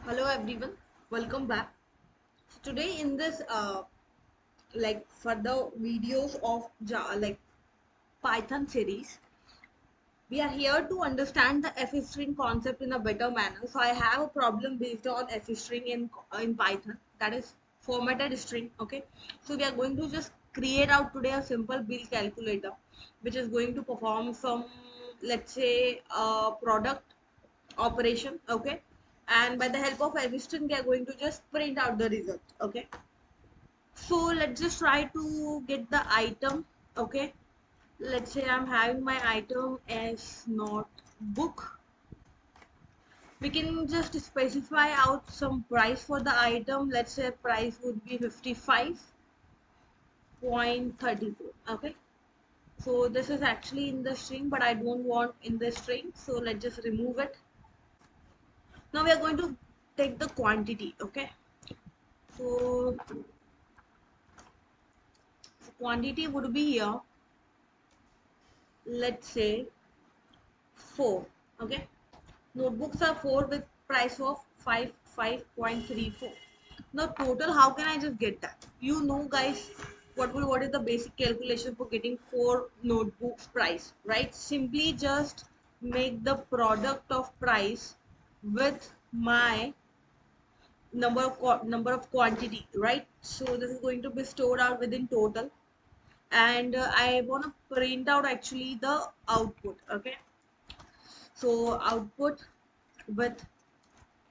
Hello everyone, welcome back. So today in this further videos of Python series, we are here to understand the f string concept in a better manner. So I have a problem based on f string in Python, that is formatted string. Okay, so we are going to just create out today a simple bill calculator which is going to perform some, let's say, product operation. Okay, and by the help of string we are going to just print out the result. Okay, so let's just try to get the item. Okay, let's say I'm having my item as notebook. We can just specify out some price for the item. Let's say price would be 55.34. Okay, so this is actually in the string, but I don't want in the string, so let's just remove it. Now we are going to take the quantity. Okay, so quantity would be here, let's say 4. Okay, notebooks are 4 with price of 5.34. Now total, how can I just get that? You know guys, what is the basic calculation for getting 4 notebooks price, right? Simply just make the product of price with my number of quantity, right? So this is going to be stored out within total, and I want to print out actually the output. Okay, so output with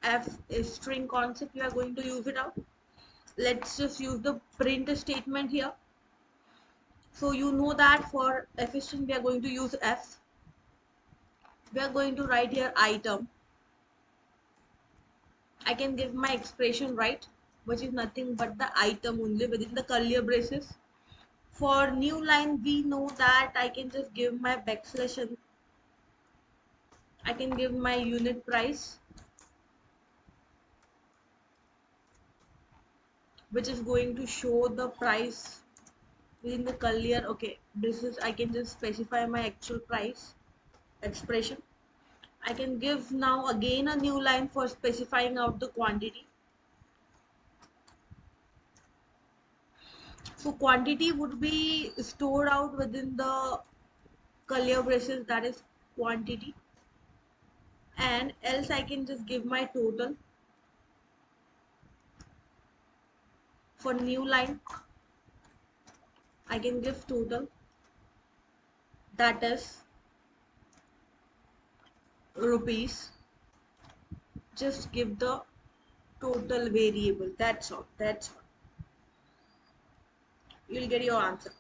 f string concept we are going to use it out. Let's just use the print statement here. So you know that for f string we are going to use f. We are going to write here item. I can give my expression, right, which is nothing but the item only within the curly braces. For new line we know that I can just give my backslash and I can give my unit price, which is going to show the price within the collier. Okay, this is, I can just specify my actual price expression. I can give now again a new line for specifying out the quantity. So quantity would be stored out within the collier braces, that is quantity, and else I can just give my total. For new line I can give total, that is rupees. Just give the total variable, that's all. You'll get your answer.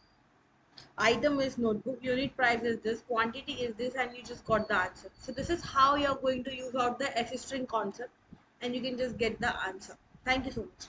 Item is notebook, unit price is this, quantity is this, and you just got the answer. So this is how you're going to use out the f string concept, and you can just get the answer. Thank you so much.